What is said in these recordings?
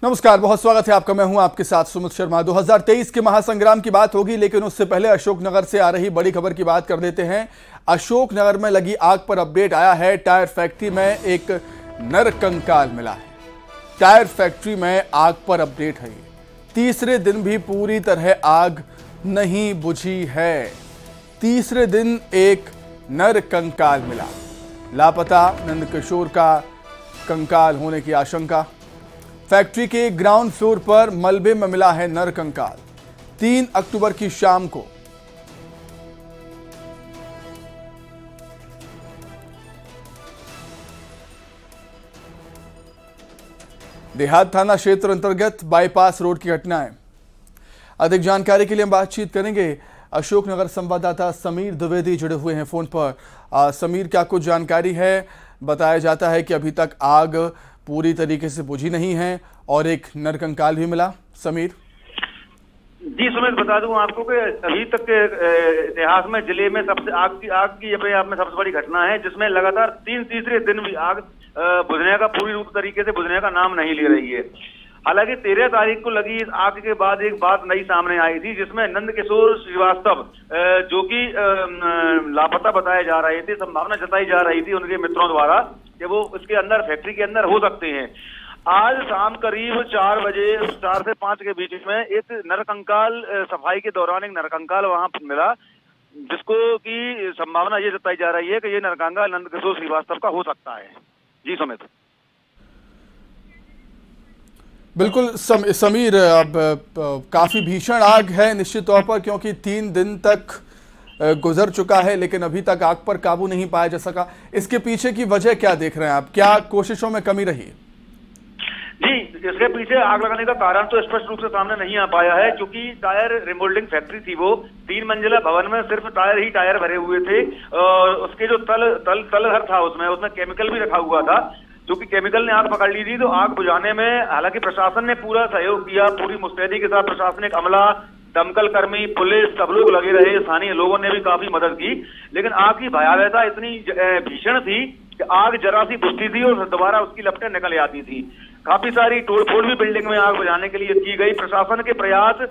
नमस्कार, बहुत स्वागत है आपका। मैं हूं आपके साथ सुमित शर्मा। 2023 के महासंग्राम की बात होगी, लेकिन उससे पहले अशोकनगर से आ रही बड़ी खबर की बात कर देते हैं। अशोकनगर में लगी आग पर अपडेट आया है। टायर फैक्ट्री में एक नरकंकाल मिला है। टायर फैक्ट्री में आग पर अपडेट है। तीसरे दिन भी पूरी तरह आग नहीं बुझी है। तीसरे दिन एक नरकंकाल मिला। लापता नंदकिशोर का कंकाल होने की आशंका। फैक्ट्री के ग्राउंड फ्लोर पर मलबे में मिला है नरकंकाल। 3 अक्टूबर की शाम को देहात थाना क्षेत्र अंतर्गत बाईपास रोड की घटना है। अधिक जानकारी के लिए हम बातचीत करेंगे। अशोकनगर संवाददाता समीर द्विवेदी जुड़े हुए हैं फोन पर। समीर, क्या कुछ जानकारी है? बताया जाता है कि अभी तक आग पूरी तरीके से बुझी नहीं है और एक नरकंकाल भी मिला। समीर जी सुमित, बता दूं आपको कि अभी तक के इतिहास में जिले में सबसे आग की अपने आप में सबसे बड़ी घटना है, जिसमें लगातार तीसरे दिन भी आग बुझने का पूरी रूप तरीके से बुझने का नाम नहीं ले रही है। हालांकि 13 तारीख को लगी इस आग के बाद एक बात नई सामने आई थी, जिसमें नंदकिशोर श्रीवास्तव जो कि लापता बताए जा रहे थे, संभावना जताई जा रही थी उनके मित्रों द्वारा कि वो इसके अंदर फैक्ट्री के अंदर हो सकते हैं। आज शाम करीब 4 से 5 के बीच में एक नरकंकाल, सफाई के दौरान एक नरकंकाल वहां मिला, जिसको की संभावना ये जताई जा रही है कि ये नरकंकाल नंदकिशोर श्रीवास्तव का हो सकता है। जी सुमित। बिल्कुल समीर, अब काफी भीषण आग है निश्चित तौर पर, क्योंकि 3 दिन तक गुजर चुका है लेकिन अभी तक आग पर काबू नहीं पाया जा सका। इसके पीछे की वजह क्या देख रहे हैं आप? क्या कोशिशों में कमी रही? जी, इसके पीछे आग लगाने का कारण तो स्पष्ट रूप से सामने नहीं आ पाया है, क्योंकि टायर रिमोल्डिंग फैक्ट्री थी। वो 3 मंजिला भवन में सिर्फ टायर भरे हुए थे और उसके जो तलघर था उसमें केमिकल भी रखा हुआ था, जो कि केमिकल ने आग पकड़ ली थी। तो आग बुझाने में हालांकि प्रशासन ने पूरा सहयोग किया, पूरी मुस्तैदी के साथ प्रशासनिक अमला, दमकल कर्मी, पुलिस, सब लोग लगे रहे। स्थानीय लोगों ने भी काफी मदद की, लेकिन आग की भयावहता इतनी भीषण थी कि आग जरा सी बुझती थी और दोबारा उसकी लपटें निकल आती थी। काफी सारी तोड़फोड़ भी बिल्डिंग में आग बुझाने के लिए की गई। प्रशासन के प्रयास,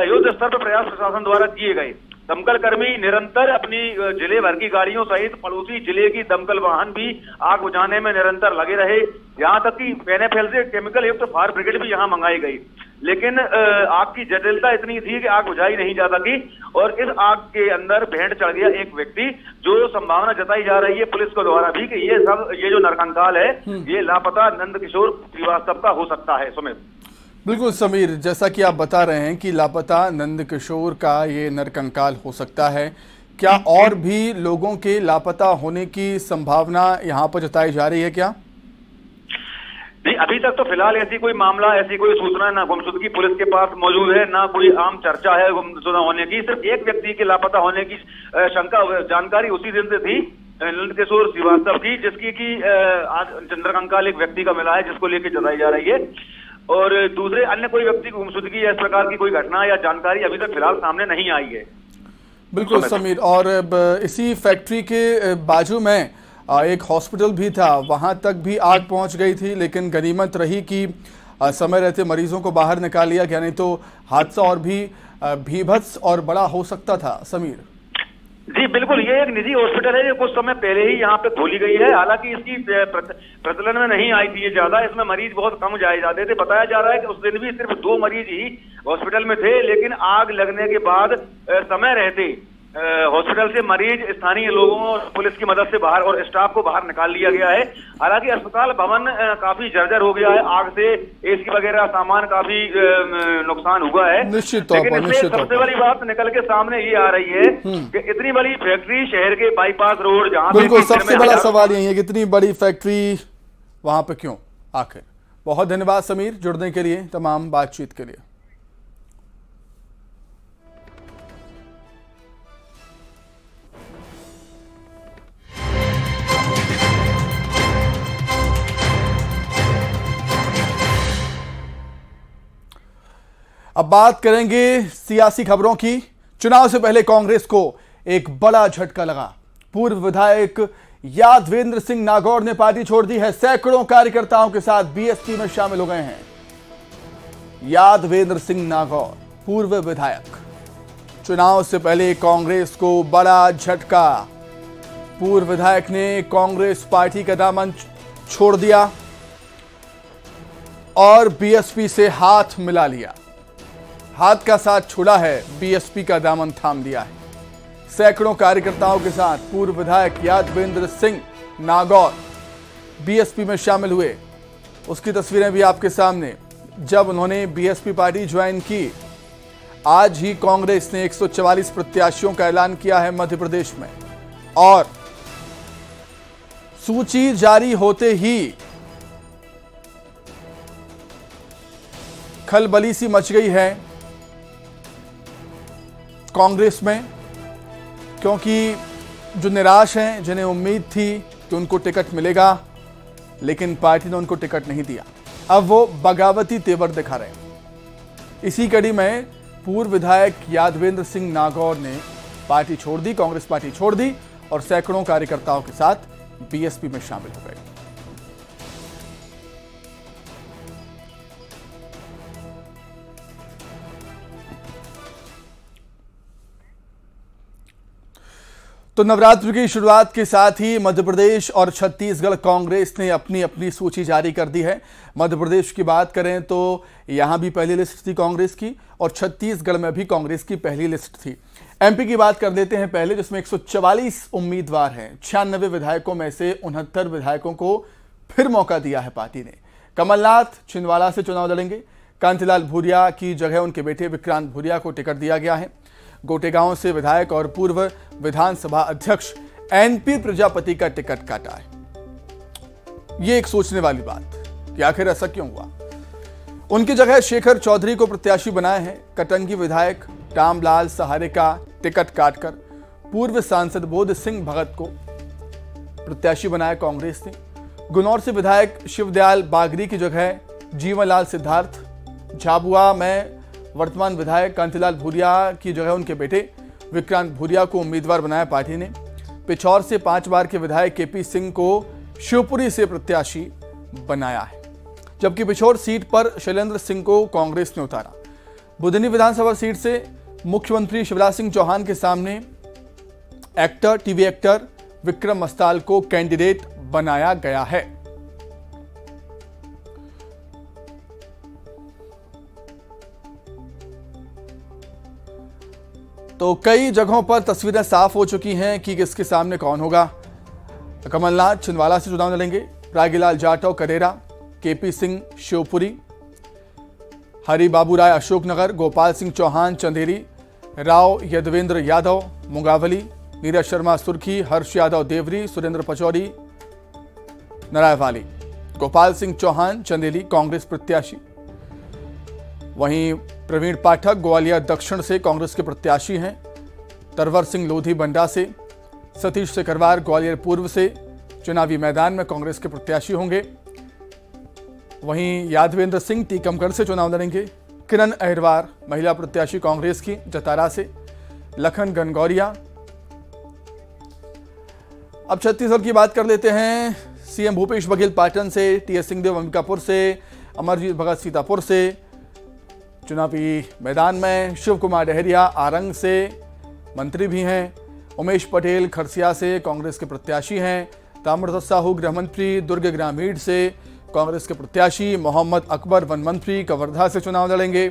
युद्ध स्तर पर प्रयास प्रशासन द्वारा किए गए। दमकल कर्मी निरंतर अपनी जिले भर की गाड़ियों सहित पड़ोसी जिले की दमकल वाहन भी आग बुझाने में निरंतर लगे रहे। यहाँ तक कि पेनेफेल से केमिकल युक्त फायर ब्रिगेड भी यहाँ मंगाई गई, लेकिन आग की जटिलता इतनी थी कि आग बुझाई नहीं जा सकी और इस आग के अंदर भेंट चढ़ गया एक व्यक्ति, जो संभावना जताई जा रही है पुलिस के द्वारा भी कि ये जो नरकंकाल है ये लापता नंदकिशोर श्रीवास्तव का हो सकता है। सुमित। बिल्कुल समीर, जैसा कि आप बता रहे हैं कि लापता नंदकिशोर का ये नरकंकाल हो सकता है, क्या और भी लोगों के लापता होने की संभावना यहाँ पर जताई जा रही है क्या? नहीं, अभी तक तो फिलहाल ऐसी कोई मामला, ऐसी कोई सूचना ना गुमशुदगी पुलिस के पास मौजूद है, ना कोई आम चर्चा है गुमशुदा होने की। सिर्फ एक व्यक्ति के लापता होने की जानकारी उसी दिन से थी, नंदकिशोर श्रीवास्तव की, जिसकी की आज नरकंकाल एक व्यक्ति का मिला है, जिसको लेकर जताई जा रही है। और दूसरे अन्य कोई व्यक्ति की गुमशुदगी या इस प्रकार की कोई घटना या जानकारी अभी तक फिलहाल सामने नहीं आई है। बिल्कुल समीर, और इसी फैक्ट्री के बाजू में एक हॉस्पिटल भी था, वहां तक भी आग पहुंच गई थी, लेकिन गनीमत रही कि समय रहते मरीजों को बाहर निकाल लिया गया, नहीं तो हादसा और भी भीभत्स और बड़ा हो सकता था। समीर जी बिल्कुल, ये एक निजी हॉस्पिटल है, ये कुछ समय पहले ही यहाँ पे खोली गई है। हालांकि इसकी प्रचलन में नहीं आई थी ये ज्यादा, इसमें मरीज बहुत कम जाए जाते थे। बताया जा रहा है कि उस दिन भी सिर्फ 2 मरीज ही हॉस्पिटल में थे, लेकिन आग लगने के बाद समय रहते हॉस्पिटल से मरीज, स्थानीय लोगों और पुलिस की मदद से बाहर और स्टाफ को बाहर निकाल लिया गया है। हालांकि अस्पताल भवन काफी जर्जर हो गया है, आग से एसी वगैरह सामान काफी नुकसान हुआ है। निश्चित तौर पर सबसे बड़ी बात निकल के सामने ये आ रही है कि इतनी बड़ी फैक्ट्री शहर के बाईपास रोड, जहाँ बिल्कुल सबसे बड़ा सवाल यही है कि इतनी बड़ी फैक्ट्री वहां पे क्यों आखिर? बहुत धन्यवाद समीर जुड़ने के लिए, तमाम बातचीत के लिए। अब बात करेंगे सियासी खबरों की। चुनाव से पहले कांग्रेस को एक बड़ा झटका लगा। पूर्व विधायक यादवेंद्र सिंह नागौर ने पार्टी छोड़ दी है। सैकड़ों कार्यकर्ताओं के साथ बीएसपी में शामिल हो गए हैं। यादवेंद्र सिंह नागौर, पूर्व विधायक। चुनाव से पहले कांग्रेस को बड़ा झटका। पूर्व विधायक ने कांग्रेस पार्टी का दामन छोड़ दिया और बीएसपी से हाथ मिला लिया। हाथ का साथ छोड़ा है, बीएसपी का दामन थाम लिया है। सैकड़ों कार्यकर्ताओं के साथ पूर्व विधायक यादवेंद्र सिंह नागौर बीएसपी में शामिल हुए। उसकी तस्वीरें भी आपके सामने। जब उन्होंने बीएसपी पार्टी ज्वाइन की, आज ही कांग्रेस ने 144 प्रत्याशियों का ऐलान किया है मध्य प्रदेश में, और सूची जारी होते ही खलबली सी मच गई है कांग्रेस में, क्योंकि जो निराश हैं, जिन्हें उम्मीद थी कि उनको टिकट मिलेगा, लेकिन पार्टी ने उनको टिकट नहीं दिया, अब वो बगावती तेवर दिखा रहे हैं। इसी कड़ी में पूर्व विधायक यादवेंद्र सिंह नागौर ने पार्टी छोड़ दी, कांग्रेस पार्टी छोड़ दी और सैकड़ों कार्यकर्ताओं के साथ बीएसपी में शामिल हो गए। तो नवरात्र की शुरुआत के साथ ही मध्य प्रदेश और छत्तीसगढ़ कांग्रेस ने अपनी अपनी सूची जारी कर दी है। मध्य प्रदेश की बात करें तो यहां भी पहली लिस्ट थी कांग्रेस की, और छत्तीसगढ़ में भी कांग्रेस की पहली लिस्ट थी। एमपी की बात कर देते हैं पहले, जिसमें 144 उम्मीदवार हैं। 96 विधायकों में से 69 विधायकों को फिर मौका दिया है पार्टी ने। कमलनाथ छिंदवाड़ा से चुनाव लड़ेंगे। कांतिलाल भूरिया की जगह उनके बेटे विक्रांत भूरिया को टिकट दिया गया है। गोटेगांव से विधायक और पूर्व विधानसभा अध्यक्ष एनपी प्रजापति का टिकट काटा है। यह एक सोचने वाली बात कि आखिर ऐसा क्यों हुआ। उनकी जगह शेखर चौधरी को प्रत्याशी बनाए हैं। कटंगी विधायक रामलाल सहारे का टिकट काटकर पूर्व सांसद बोध सिंह भगत को प्रत्याशी बनाया कांग्रेस ने। गुनौर से विधायक शिवदयाल बागरी की जगह जीवनलाल सिद्धार्थ। झाबुआ में वर्तमान विधायक कांतिलाल भूरिया की जगह उनके बेटे विक्रांत भूरिया को उम्मीदवार बनाया पार्टी ने। पिछौर से 5 बार के विधायक केपी सिंह को शिवपुरी से प्रत्याशी बनाया है, जबकि पिछौर सीट पर शैलेंद्र सिंह को कांग्रेस ने उतारा। बुधनी विधानसभा सीट से मुख्यमंत्री शिवराज सिंह चौहान के सामने टीवी एक्टर विक्रम मस्ताल को कैंडिडेट बनाया गया है। तो कई जगहों पर तस्वीरें साफ हो चुकी हैं कि किसके सामने कौन होगा। कमलनाथ छिंदवाड़ा से चुनाव लड़ेंगे। रागीलाल जाटव करेरा, केपी सिंह शिवपुरी, हरि बाबू राय अशोकनगर, गोपाल सिंह चौहान चंदेरी, राव यदवेंद्र यादव मुंगावली, नीरज शर्मा सुर्खी, हर्ष यादव देवरी, सुरेंद्र पचौरी नरायवाली, गोपाल सिंह चौहान चंदेली कांग्रेस प्रत्याशी। वहीं प्रवीण पाठक ग्वालियर दक्षिण से कांग्रेस के प्रत्याशी हैं। तरवर सिंह लोधी बंडा से, सतीश सिकरवार ग्वालियर पूर्व से चुनावी मैदान में कांग्रेस के प्रत्याशी होंगे। वहीं यादवेंद्र सिंह टीकमगढ़ से चुनाव लड़ेंगे। किरण अहिरवार महिला प्रत्याशी कांग्रेस की जतारा से। लखन गनगौरिया। अब छत्तीसगढ़ की बात कर लेते हैं। सीएम भूपेश बघेल पाटन से, टीएस सिंहदेव अंबिकापुर से, अमरजीत भगत सीतापुर से चुनावी मैदान में। शिव कुमार डहरिया आरंग से मंत्री भी हैं। उमेश पटेल खरसिया से कांग्रेस के प्रत्याशी हैं। ताम्रध्वज साहू गृह मंत्री दुर्ग ग्रामीण से कांग्रेस के प्रत्याशी। मोहम्मद अकबर वन मंत्री कवर्धा से चुनाव लड़ेंगे।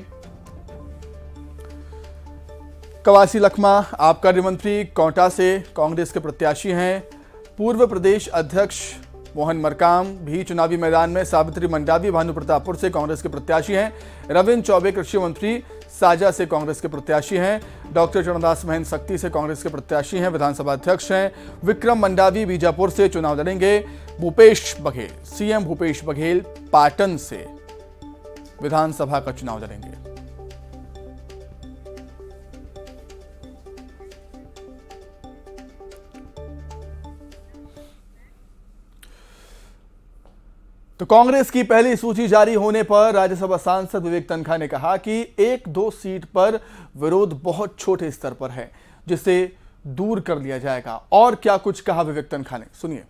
कवासी लखमा आबकारी मंत्री कोंटा से कांग्रेस के प्रत्याशी हैं। पूर्व प्रदेश अध्यक्ष मोहन मरकाम भी चुनावी मैदान में। सावित्री मंडावी भानु प्रतापपुर से कांग्रेस के प्रत्याशी हैं। रविंद्र चौबे कृषि मंत्री साजा से कांग्रेस के प्रत्याशी हैं। डॉक्टर चरणदास महंत सक्ति से कांग्रेस के प्रत्याशी हैं, विधानसभा अध्यक्ष हैं। विक्रम मंडावी बीजापुर से चुनाव लड़ेंगे। भूपेश बघेल, सीएम भूपेश बघेल पाटन से विधानसभा का चुनाव लड़ेंगे। तो कांग्रेस की पहली सूची जारी होने पर राज्यसभा सांसद विवेक तनखा ने कहा कि 1-2 सीट पर विरोध बहुत छोटे स्तर पर है, जिसे दूर कर लिया जाएगा। और क्या कुछ कहा विवेक तनखा ने, सुनिए।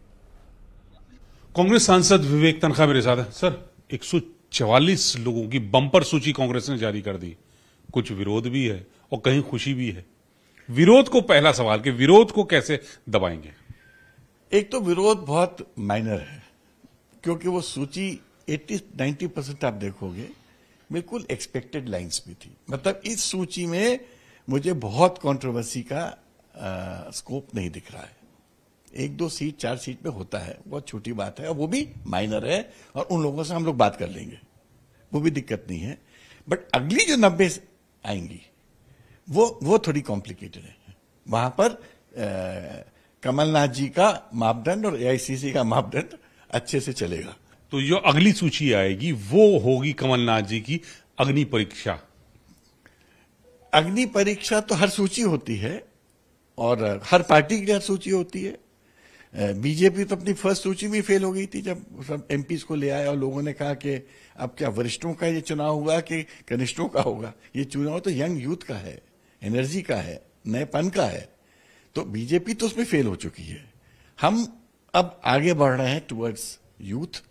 कांग्रेस सांसद विवेक तनखा मेरे साथ है। सर, 44 लोगों की बम्पर सूची कांग्रेस ने जारी कर दी। कुछ विरोध भी है और कहीं खुशी भी है। विरोध को पहला सवाल कि विरोध को कैसे दबाएंगे? एक तो विरोध बहुत माइनर है, क्योंकि वो सूची 80-90% आप देखोगे बिल्कुल एक्सपेक्टेड लाइंस में थी। मतलब इस सूची में मुझे बहुत कंट्रोवर्सी का स्कोप नहीं दिख रहा है। 1-2 सीट 4 सीट में होता है, बहुत छोटी बात है, और वो भी माइनर है, और उन लोगों से हम लोग बात कर लेंगे, वो भी दिक्कत नहीं है। बट अगली जो 90 आएंगी वो थोड़ी कॉम्प्लिकेटेड है। वहां पर कमलनाथ जी का मापदंड और एआईसीसी का मापदंड अच्छे से चलेगा। तो जो अगली सूची आएगी वो होगी कमलनाथ जी की अग्नि परीक्षा। अग्नि परीक्षा तो हर सूची होती है, और हर पार्टी की हर सूची होती है। बीजेपी तो अपनी फर्स्ट सूची में फेल हो गई थी जब सब एमपीज को ले आए और लोगों ने कहा कि अब क्या वरिष्ठों का ये चुनाव हुआ कि कनिष्ठों का होगा। ये चुनाव तो यंग यूथ का है, एनर्जी का है, नएपन का है। तो बीजेपी तो उसमें फेल हो चुकी है। हम अब आगे बढ़ रहे हैं टुवर्ड्स यूथ।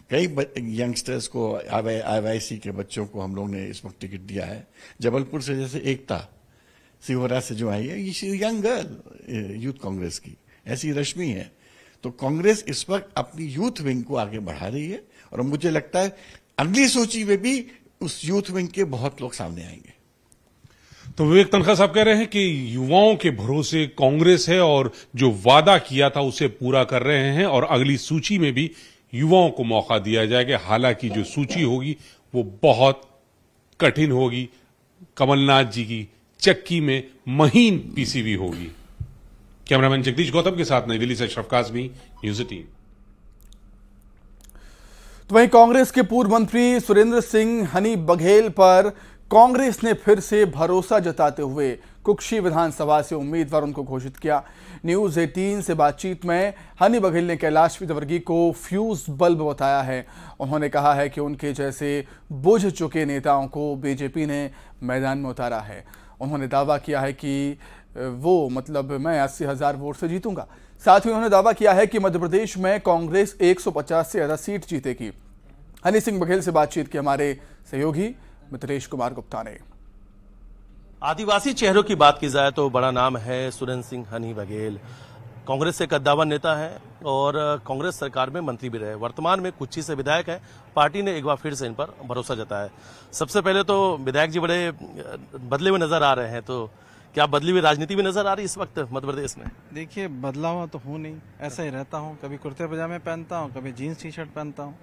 कई यंगस्टर्स को, आईवाईसी के बच्चों को हम लोग ने इस वक्त टिकट दिया है। जबलपुर से जैसे एकता सिहोरा से जो आई है, ये यंग गर्ल यूथ कांग्रेस की, ऐसी रश्मि है। तो कांग्रेस इस वक्त अपनी यूथ विंग को आगे बढ़ा रही है, और मुझे लगता है अगली सूची में भी उस यूथ विंग के बहुत लोग सामने आएंगे। तो विवेक तनखा साहब कह रहे हैं कि युवाओं के भरोसे कांग्रेस है और जो वादा किया था उसे पूरा कर रहे हैं, और अगली सूची में भी युवाओं को मौका दिया जाएगा। हालांकि जो सूची होगी वो बहुत कठिन होगी। कमलनाथ जी की चक्की में महीन पीसीबी होगी। कैमरामैन जगदीश गौतम के साथ नई दिल्ली से अशरफ काज़मी, न्यूज़ 18। तो वहीं कांग्रेस के पूर्व मंत्री सुरेंद्र सिंह हनी बघेल पर कांग्रेस ने फिर से भरोसा जताते हुए कुक्षी विधानसभा से उम्मीदवार उनको घोषित किया। न्यूज़ 18 से बातचीत में हनी बघेल ने कैलाश विजयवर्गीय को फ्यूज बल्ब बताया है। उन्होंने कहा है कि उनके जैसे बुझ चुके नेताओं को बीजेपी ने मैदान में उतारा है। उन्होंने दावा किया है कि मैं 80,000 वोट से जीतूंगा। साथ ही उन्होंने दावा किया है कि मध्य प्रदेश में कांग्रेस 150 से ज्यादा सीट जीतेगी। हनी सिंह बघेल से बातचीत की हमारे सहयोगी मिथिलेश कुमार गुप्ता ने। आदिवासी चेहरों की बात की जाए तो बड़ा नाम है सुरेंद्र सिंह हनी बघेल। कांग्रेस से कद्दावर नेता है और कांग्रेस सरकार में मंत्री भी रहे। वर्तमान में कुच्ची से विधायक है। पार्टी ने एक बार फिर से इन पर भरोसा जताया। सबसे पहले तो विधायक जी बड़े बदले हुए नजर आ रहे हैं, तो क्या बदली हुई राजनीति भी नजर आ रही है इस वक्त मध्य प्रदेश में? देखिए, बदला हुआ तो हूँ नहीं, ऐसा ही रहता हूँ। कभी कुर्ते पजामे पहनता हूँ, कभी जीन्स टी शर्ट पहनता हूँ।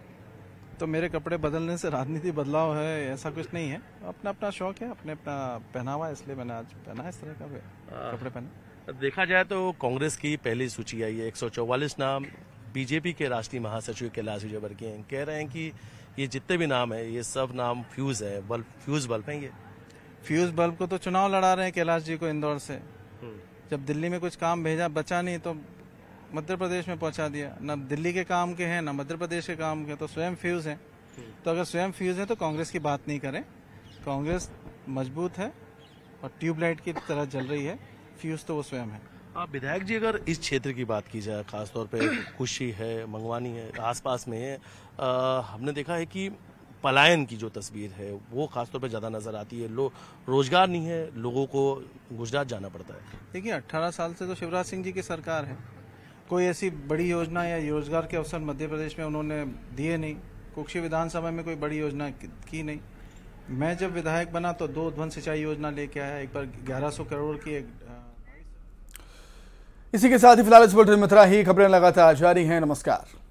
तो मेरे कपड़े बदलने से राजनीति बदलाव है ऐसा कुछ नहीं है। अपना अपना शौक है, अपने अपना पहनावा, इसलिए मैंने आज पहना इस तरह का कपड़े पहने। देखा जाए तो कांग्रेस की पहली सूची आई है, 144 नाम। बीजेपी के राष्ट्रीय महासचिव कैलाश विजयवर्गीय कह रहे हैं कि ये जितने भी नाम है ये सब नाम फ्यूज है, फ्यूज बल्ब है। ये फ्यूज बल्ब को तो चुनाव लड़ा रहे हैं कैलाश जी को इंदौर से। जब दिल्ली में कुछ काम भेजा बचा नहीं तो मध्य प्रदेश में पहुंचा दिया। न दिल्ली के काम के हैं न मध्य प्रदेश के काम के, तो स्वयं फ्यूज हैं। तो अगर स्वयं फ्यूज है तो कांग्रेस की बात नहीं करें। कांग्रेस मजबूत है और ट्यूबलाइट की तरह जल रही है। फ्यूज तो वो स्वयं है। विधायक जी, अगर इस क्षेत्र की बात की जाए, खासतौर पे खुशी है, मंगवानी है, आसपास में है, हमने देखा है कि पलायन की जो तस्वीर है वो खासतौर पे ज्यादा नजर आती है। रोजगार नहीं है, लोगों को गुजरात जाना पड़ता है। देखिए, 18 साल से तो शिवराज सिंह जी की सरकार है। कोई ऐसी बड़ी योजना या रोजगार के अवसर मध्य प्रदेश में उन्होंने दिए नहीं। कुक्षी विधानसभा में कोई बड़ी योजना की नहीं। मैं जब विधायक बना तो 2 ध्वन सिंचाई योजना लेके आया, एक बार 1100 करोड़ की, एक। इसी के साथ ही फिलहाल इस बुलेटिन में इतना ही। खबरें लगातार जारी हैं। नमस्कार।